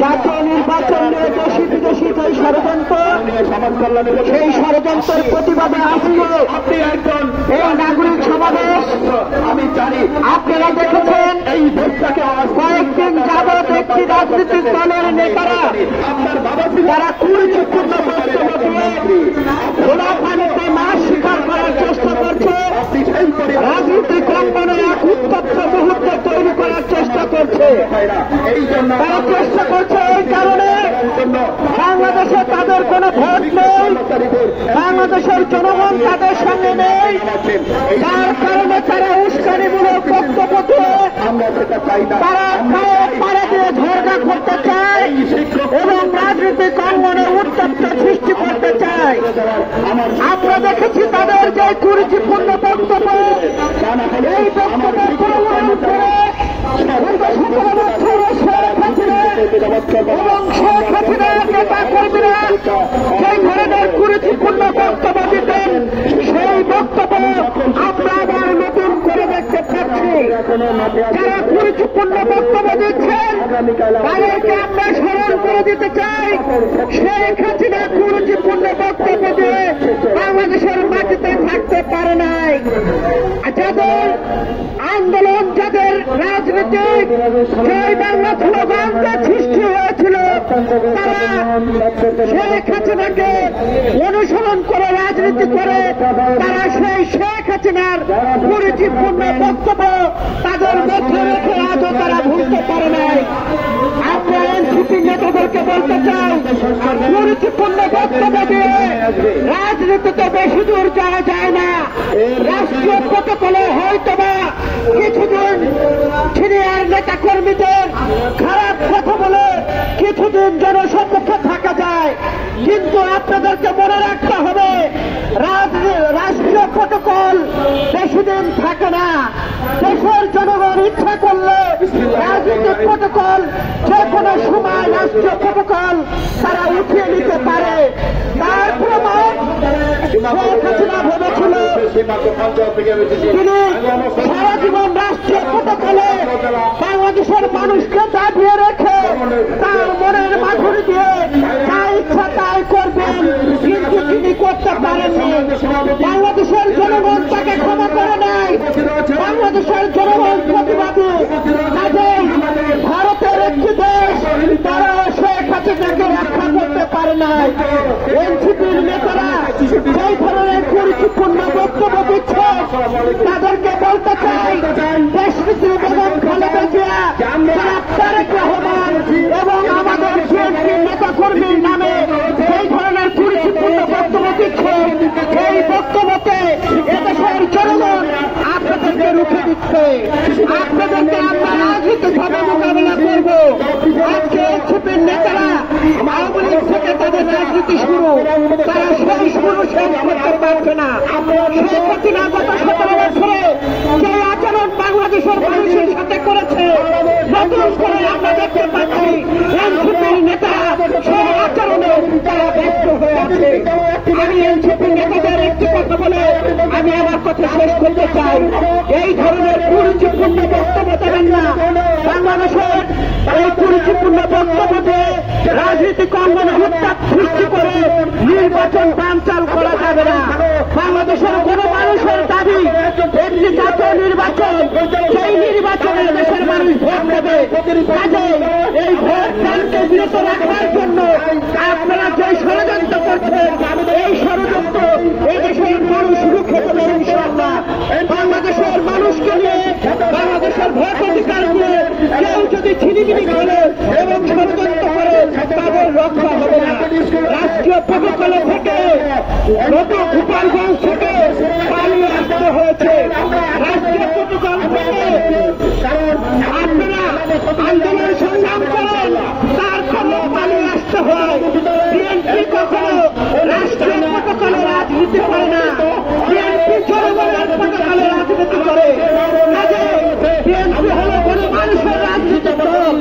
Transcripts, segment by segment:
জাতীয় নির্বাচন নিয়ে দেশি বিদেশি যে ষড়যন্ত্র, সেই ষড়যন্ত্রের প্রতিবাদে আজকে এই নাগরিক সমাবেশ আমি জানি আপনারা দেখেছেন। এই ভোটটাকে কয়েকদিন যাবৎ একটি রাজনৈতিক দলের নেতারা যারা কুরুচিপূর্ণ বক্তব্য দিয়ে খোলা পানিতে মাছ শিকার করার চেষ্টা করছে, রাজনীতিক অঙ্গনে এক উত্তপ্ত মুহূর্ত তৈরি করার চেষ্টা করছে। তারা চেষ্টা করছে এই কারণে বাংলাদেশে তাদের কোনো ভোট নেই, বাংলাদেশের জনগণ তাদের সঙ্গে নেই, যার কারণে তারা উস্কানিমূলক বক্তব্য দিয়ে তারা পাড়া দিয়ে ঝগড়া করতে চায় এবং রাজনীতিক অঙ্গনে উত্তপ্ত সৃষ্টি করতে চায়। আমরা দেখেছি তাদের যে কুরুচিপূর্ণ বক্তব্য, এই বক্তব্যের প্রমাণ করে এবং শেখ হাসিনার নেতা কর্মীরা সেই ধরনের কুরুচিপূর্ণ বক্তব্য দিতেন, সেই বক্তব্য আমরা আবার নতুন করে দেখতে পাচ্ছি। যারা কুরুচিপূর্ণ বক্তব্য দিচ্ছেন তাদেরকে আমরা স্মরণ করে দিতে চাই, শেখ হাসিনা কুরুচিপূর্ণ বক্তব্য দিয়ে বাংলাদেশের মাটিতে থাকতে পারে নাই। যাদের আন্দোলন, যাদের রাজনীতিক সেই বাংলা স্লোগানটা সৃষ্টি হয়েছিল, তারা শেখ হাসিনাকে অনুসরণ করে রাজনীতি করে তারা সেই শেখ হাসিনার কুরুচিপূর্ণ বক্তব্য তাদের মধ্যে রেখে আজও তারা ভুলতে পারে নাই। আমরা এনসিপি নেতাদেরকে বলতে চাই, কুরুচিপূর্ণ বক্তব্য দিয়ে রাজনীতিতে বেশি দূর যাওয়া যায় না। রাষ্ট্রীয় প্রটোকলে হয়তোবা কিছুদিন সিনিয়র নেতা কর্মীদের খারাপ কথা বলে কিছুদিন জনসম্মুখে থাকা যায়, কিন্তু আপনাদেরকে মনে রাখতে হবে রাষ্ট্রীয় প্রটোকল বেশি দিন থাকে না। দেশের জনগণ ইচ্ছা করলে রাজনৈতিক প্রটোকল যে কোনো সময় রাষ্ট্রীয় প্রটোকল তারা উঠিয়ে নিতে পারে। তার প্রমাণ শেখ হাসিনা ভেবেছিল তিনি সারা জীবন রাষ্ট্রীয় প্রটোকলে বাংলাদেশের মানুষকে দাবিয়ে রেখে তার মনের মাধুরী দিয়ে যা ইচ্ছা তাই করবেন, কিন্তু তিনি করতে পারেননি। বাংলাদেশের জনগণ তাকে ক্ষমা করে নাই, বাংলাদেশের জনগণ প্রতিবাদী। কাজেই ভারতের একটি দেশ তারা শেখ হাসিনাকে রক্ষা করতে পারে নাই। এনসিপির নেতারা সেই ধরনের কুরুচিপূর্ণ বক্তব্য দিচ্ছে, তাদেরকে বলতে চাই, দেশনেত্রী বেগম খালেদা জিয়া, জনাব তারেক রহমান এবং আমাদের বিএনপির নেতা কর্মীর নামে সেই ধরনের কুরুচিপূর্ণ বক্তব্য দিচ্ছে, সেই বক্তব্যকে এদেশের জনগণ আপনাদেরকে রুখে দিচ্ছে। আপনাদেরকে আমরা রাজনৈতিকভাবে মোকাবিলা করব। আজকে এনসিপির নেতারা আওয়ামী লীগ থেকে তাদের রাজনীতি শুরু, তারা সেই শুরু শেষ করতে পারছে না। শেখ হাসিনা গত 17 বছরে যে আচরণ বাংলাদেশের মানুষের সাথে করেছে, নতুন করে আমরা দেখতে পাচ্ছি এনসিপির নেতা সেই আচরণে তারা ব্যস্ত হয়ে আছে। আমি এনসিপির নেতাদের একটি কথা বলে আমি আমার কথা শেষ করতে চাই, এই ধরনের কুরুচিপূর্ণ বক্তব্য দেবেন না। বাংলাদেশের এই কুরুচিপূর্ণ বক্তব্য দিয়ে রাজনীতিক অঙ্গনে উত্তাপ সৃষ্টি করে নির্বাচন বানচাল করা যাবে না। বাংলাদেশের কোন মানুষের দাবি একটি জাতীয় নির্বাচন, সেই নির্বাচনে দেশের মানুষ ভোট দেবে। কাজে এই ভোট দানকে বিরত রাখার জন্য আপনারা যে ষড়যন্ত্র করছেন, এই ষড়যন্ত্র এদেশের মানুষ রুখে দেবে ইনশাআল্লাহ। বাংলাদেশের মানুষকে নিয়ে, বাংলাদেশের ভোট অধিকার নিয়ে কেউ যদি ছিনিমিনি করে এবং ষড়যন্ত্র করে তাদের রক্ষা হবে না। রাষ্ট্রীয় প্রটোকলে থেকে নতুন গোপালগঞ্জ থেকে পালিয়ে আসতে হয়েছে। রাষ্ট্রীয় প্রটোকল থেকে আপনারা আন্দোলন সংগ্রাম করেন, তারপরেও পালিয়ে আসতে হয়। বিএনপি কখনো রাষ্ট্রীয় প্রটোকলে রাজনীতি করে না, বিএনপি জনগণের প্রটোকলে রাজনীতি করে। কাজে বিএনপি হল গণমানুষের রাজনীতিক দল।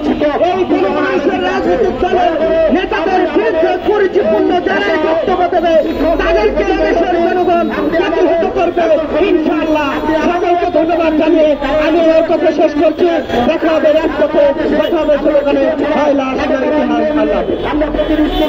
এই গণমানুষের রাজনীতিক দলের নেতাদের বিরুদ্ধে কুরুচিপূর্ণ যারাই বক্তব্য দেবে তাদেরকে দেশের জনগণ প্রতিহত করবে ইনশাআল্লাহ। সকলকে ধন্যবাদ জানিয়ে আমি এই কথা শেষ করছি। দেখা হবে রাজপথে, দেখা হবে স্লোগানে। আমরা প্রতিনিধি